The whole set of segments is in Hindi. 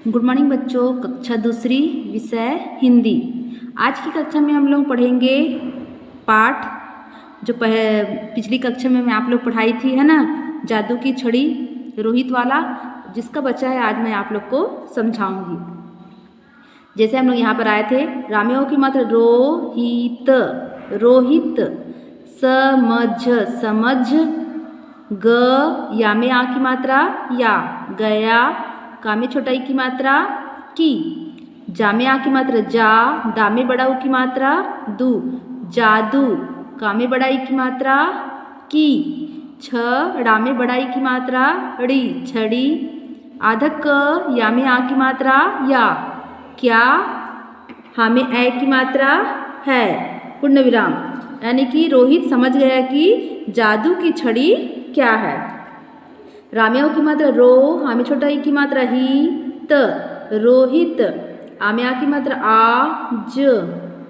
गुड मॉर्निंग बच्चों। कक्षा दूसरी, विषय हिंदी। आज की कक्षा में हम लोग पढ़ेंगे पाठ जो पिछली कक्षा में मैं आप लोग पढ़ाई थी, है ना, जादू की छड़ी रोहित वाला, जिसका बच्चा है आज मैं आप लोग को समझाऊंगी। जैसे हम लोग यहाँ पर आए थे, रामेओ की मात्र रोहित, रोहित, समझ, समझ, ग या में आ की मात्रा या, गया, का में छोटा ई की मात्रा की, जा में आ की मात्रा जा, दा में बड़ा ऊ की मात्रा दू, जादू, का में बड़ा ई की मात्रा की, छ ड़ा में बड़ा ई की मात्रा ड़ी, छड़ी, आधक क या में आ की मात्रा या, क्या, हा में ए की मात्रा है, पूर्ण विराम। यानी कि रोहित समझ गया कि जादू की छड़ी क्या है। रामेओ की मात्रा रो, हा में छोटा ई की मात्रा ही, त, रोहित, आ में आ की मात्रा आ, ज,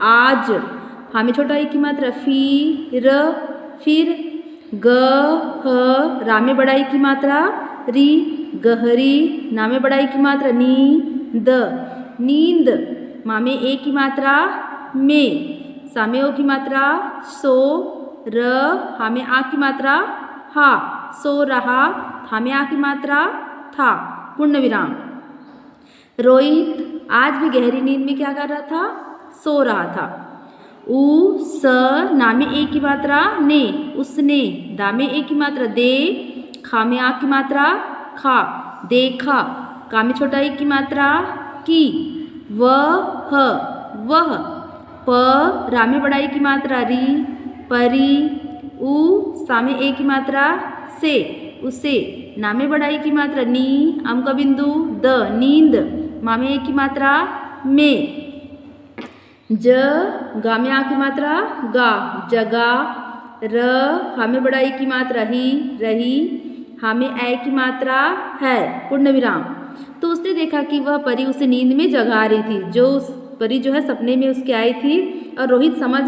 आज, हा में छोटा ई की मात्रा फिर, ग, ह, रा में बड़ा ई की मात्रा री, गहरी, ना में बड़ा ई की मात्रा नी, द, नींद, मा में ए की मात्रा में, सा में ओ की मात्रा सो, र, हा में आ की मात्रा हा, सो रहा, था में आ की मात्रा था, पूर्ण विराम। रोहित आज भी गहरी नींद में क्या कर रहा था? सो रहा था। उ, स, ना में ए की मात्रा ने, उसने, दा में ए की मात्रा दे, खा में आ की मात्रा खा, देखा, का में छोटा ई की मात्रा की, वह, वह, प, रा में बड़ा ई की मात्रा री, परी, उ, सा में ए की मात्रा से, उसे, ना में बड़ा ई की मात्रा नी, अम का बिंदु द, नींद, मा में ए की मात्रा में, ज, गा में आ की मात्रा गा, जगा, र, हा में बड़ा ई की मात्रा ही, रही, हा में ए की मात्रा है, पूर्ण विराम। तो उसने देखा कि वह परी उसे नींद में जगा रही थी। जो उस परी जो है सपने में उसके आई थी, और रोहित समझ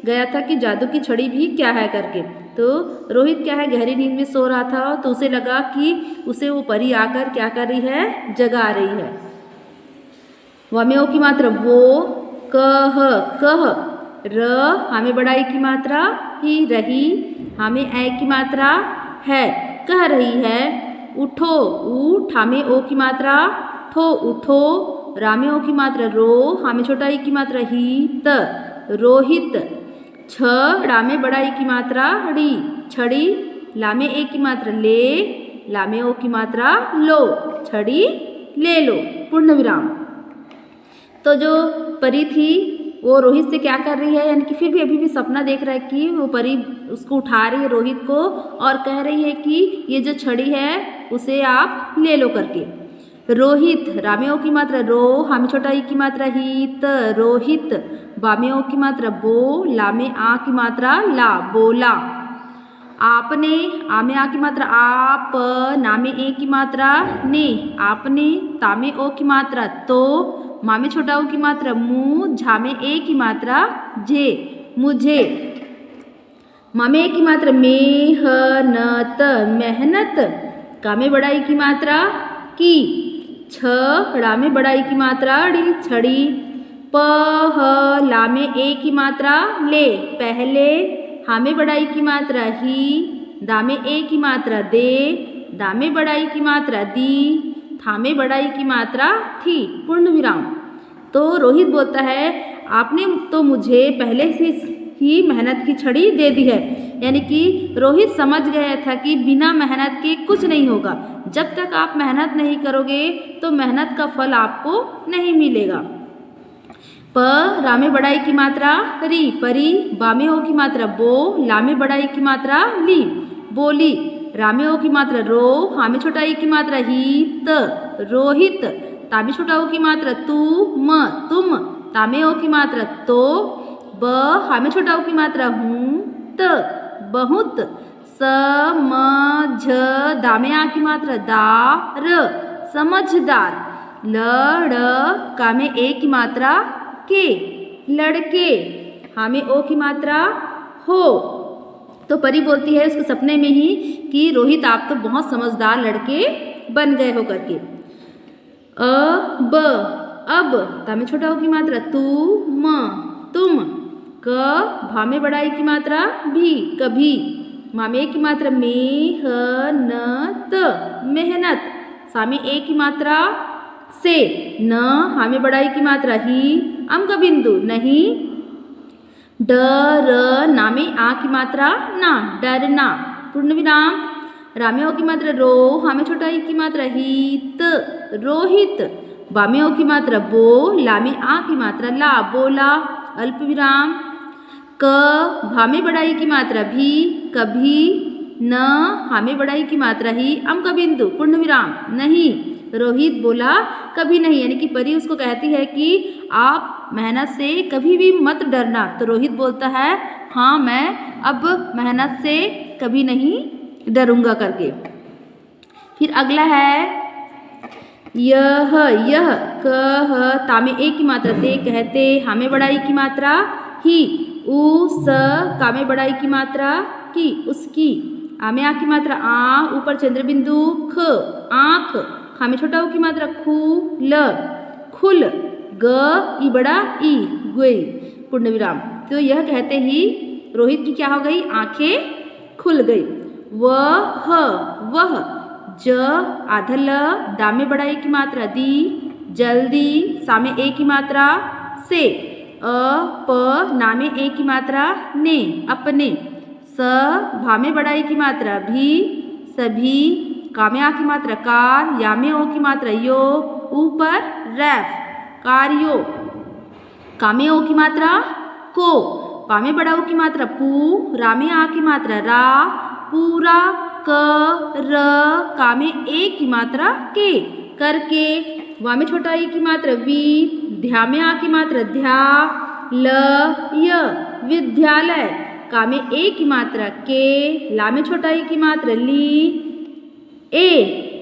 गया था कि जादू की छड़ी भी क्या है करके। तो रोहित क्या है, गहरी नींद में सो रहा था, तो उसे लगा कि उसे वो परी आकर क्या कर रही है, जगा रही है। वमेओ की मात्रा वो, कह, कह, र, हा में बड़ा ई की मात्रा ही, रही, हा में ए की मात्रा है, कह रही है। उठो, ऊ, ठा में ओ की मात्रा ठो, उठो, रा में ओ की मात्रा रो, हा में छोटा ई की मात्रा ही, त, रोहित, छ, ड़ा में बड़ा ई की मात्रा ड़ी, छड़ी, ला में ए की मात्रा ले, ला में ओ की मात्रा लो, छड़ी ले लो, पूर्ण विराम। तो जो परी थी वो रोहित से क्या कर रही है, यानी कि फिर भी अभी भी सपना देख रहा है कि वो परी उसको उठा रही है रोहित को, और कह रही है कि ये जो छड़ी है उसे आप ले लो करके। रोहित, रामेओ की मात्रा रो, हा में छोटा ई की मात्रा ही, त, रोहित, बामेओ की मात्रा बो, ला में आ की मात्रा ला, बोला। आपने, आ में आ की मात्रा आप, ना में ए की मात्रा ने, आपने, ता में ओ की मात्रा तो, मा में छोटा ऊ की मात्रा मु, झा में ए की मात्रा जे, मुझे, मा में ए की मात्रा मेहनत, मेहनत, का में बड़ा ई की मात्रा की, छ, ड़ा में बड़ा ई की मात्रा ड़ी, छड़ी, प, ह, ला में ए की मात्रा ले, पहले, हा में बड़ा ई की मात्रा ही, दा में ए की मात्रा दे, दा में बड़ा ई की मात्रा दी, था में बड़ा ई की मात्रा थी, पूर्ण विराम। तो रोहित बोलता है, आपने तो मुझे पहले से ही मेहनत की छड़ी दे दी है। यानी कि रोहित समझ गया था कि बिना मेहनत के कुछ नहीं होगा। जब तक आप मेहनत नहीं करोगे तो मेहनत का फल आपको नहीं मिलेगा। प, रा में बड़ा ई की मात्रा री, परी, बा में ओ की मात्रा बो, ला में बड़ा ई की मात्रा ली, बोली, रा में ओ की मात्रा रो, हा में छोटा ई की मात्रा ही, त, रोहित, ता में छोटा ओ की मात्रा तू, म, तुम, ता में ओ की मात्रा तो, ब, हा में छोटा ओ की मात्रा हूँ, त, बहुत, समझ, दा में आ की मात्रा दा, र, समझदार, ल, ड़, का में ए की मात्रा के, लड़के, हा में ओ की मात्रा हो। तो परी बोलती है उसके सपने में ही कि रोहित आप तो बहुत समझदार लड़के बन गए हो करके। अब, अब ता में छोटा ऊ की मात्रा तू म तुम। क भा में बड़ा ई की मात्रा भी कभी। मा में ए की मात्रा मेहनत मेहनत। सा में ए की मात्रा से। न हा में बड़ा ई की मात्रा ही अम का बिंदु नहीं। डर ना में आ की मात्रा ना डरना पूर्ण विराम। रा में ओ की मात्रा रो हा में छोटा ई की मात्रा हित रोहित। बा में ओ की मात्रा बो ला में आ की मात्रा ला बोला अल्प विराम। क भा में बड़ा ई की मात्रा भी कभी। न हा में बड़ा ई की मात्रा ही अम का बिंदु पूर्ण विराम नहीं। रोहित बोला कभी नहीं, यानी कि परी उसको कहती है कि आप मेहनत से कभी भी मत डरना। तो रोहित बोलता है हाँ मैं अब मेहनत से कभी नहीं डरूंगा करके। फिर अगला है यह कह ता में ए की मात्रा ते कहते। हा में बड़ा ई की मात्रा ही। उ स का में बड़ा ई की मात्रा की उसकी। आ में आ की मात्रा आ ऊपर चंद्र बिंदु ख आँख। खा में छोटा ऊ की मात्रा खू ल खुल। ग ई बड़ा ई गुई पूर्ण विराम। तो यह कहते ही रोहित की क्या हो गई आंखें खुल गई। वह ज आधल दा में बड़ा ए की मात्रा दी जल्दी। सा में ए की मात्रा से। अ प ना में ए की मात्रा ने अपने। स भा में बड़ा ई की मात्रा भी सभी। का में आ की मात्रा कार। या में ओ की मात्रा यो ऊपर रैफ कार्यो। का में ओ की मात्रा को। पा में बड़ा ऊ की मात्रा पू। रा में आ की मात्रा रा पूरा। क र का में ए की मात्रा के करके। वा में छोटा ई की मात्रा वी। ध्या में आ की मात्रा ध्या। ल य विद्यालय। का में ए की मात्रा के। ला में छोटा ई की मात्रा ली ए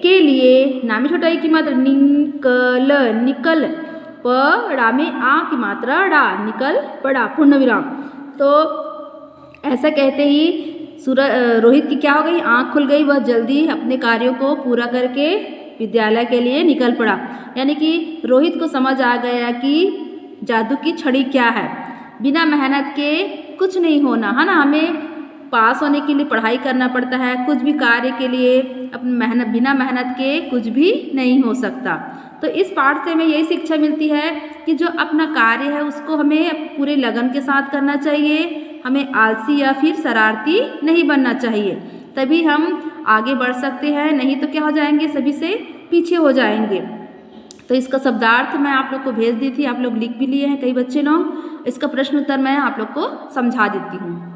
के लिए। ना में छोटा ई की मात्रा निकल निकल। प ड़ा में आ की मात्रा डा निकल पड़ा पूर्ण विराम। तो ऐसा कहते ही रोहित की क्या हो गई आँख खुल गई। वह जल्दी अपने कार्यों को पूरा करके विद्यालय के लिए निकल पड़ा। यानी कि रोहित को समझ आ गया कि जादू की छड़ी क्या है। बिना मेहनत के कुछ नहीं होना है ना। हमें पास होने के लिए पढ़ाई करना पड़ता है। कुछ भी कार्य के लिए अपनी बिना मेहनत के कुछ भी नहीं हो सकता। तो इस पाठ से हमें यही शिक्षा मिलती है कि जो अपना कार्य है उसको हमें पूरे लगन के साथ करना चाहिए। हमें आलसी या फिर शरारती नहीं बनना चाहिए, तभी हम आगे बढ़ सकते हैं। नहीं तो क्या हो जाएंगे, सभी से पीछे हो जाएंगे। तो इसका शब्दार्थ मैं आप लोग को भेज दी थी, आप लोग लिख भी लिए हैं कई बच्चे लोग। इसका प्रश्न उत्तर मैं आप लोग को समझा देती हूँ।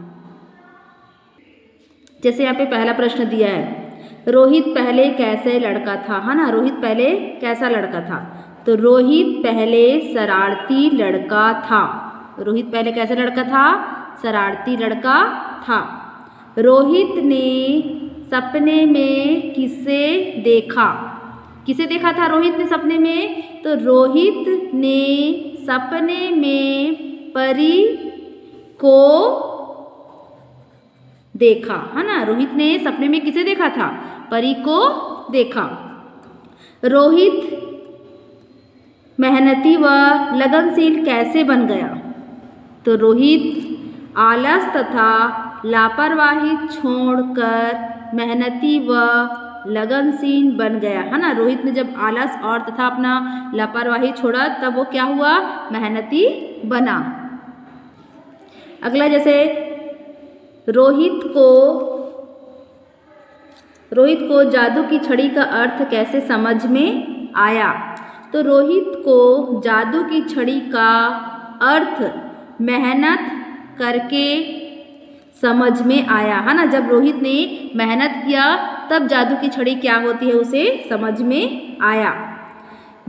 जैसे यहाँ पे पहला प्रश्न दिया है, रोहित पहले कैसे लड़का था, है ना। रोहित पहले कैसा लड़का था, तो रोहित पहले शरारती लड़का था। रोहित पहले कैसा लड़का था, शरारती लड़का था। रोहित ने सपने में किसे देखा, किसे देखा था रोहित ने सपने में, तो रोहित ने सपने में परी को देखा, है ना। रोहित ने सपने में किसे देखा था, परी को देखा। रोहित मेहनती व लगनशील कैसे बन गया, तो रोहित आलस तथा लापरवाही छोड़कर मेहनती व लगनशील बन गया, है ना। रोहित ने जब आलस और तथा अपना लापरवाही छोड़ा तब वो क्या हुआ, मेहनती बना। अगला जैसे रोहित को जादू की छड़ी का अर्थ कैसे समझ में आया, तो रोहित को जादू की छड़ी का अर्थ मेहनत करके समझ में आया, है ना। जब रोहित ने मेहनत किया तब जादू की छड़ी क्या होती है उसे समझ में आया।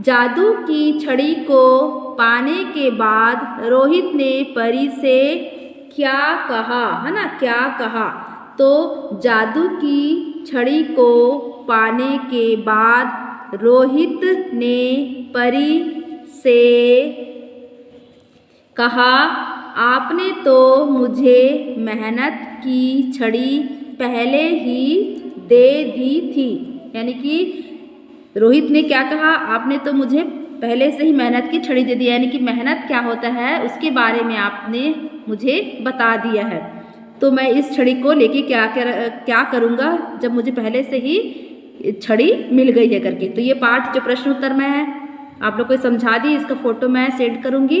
जादू की छड़ी को पाने के बाद रोहित ने परी से क्या कहा, है ना, क्या कहा, तो जादू की छड़ी को पाने के बाद रोहित ने परी से कहा, आपने तो मुझे मेहनत की छड़ी पहले ही दे दी थी। यानी कि रोहित ने क्या कहा, आपने तो मुझे पहले से ही मेहनत की छड़ी दे दी, यानी कि मेहनत क्या होता है उसके बारे में आपने मुझे बता दिया है। तो मैं इस छड़ी को लेके क्या करूँगा जब मुझे पहले से ही छड़ी मिल गई है करके। तो ये पाठ जो प्रश्न उत्तर में है आप लोग को समझा दी, इसका फोटो मैं सेंड करूँगी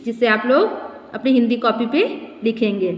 जिससे आप लोग अपनी हिंदी कॉपी पे लिखेंगे।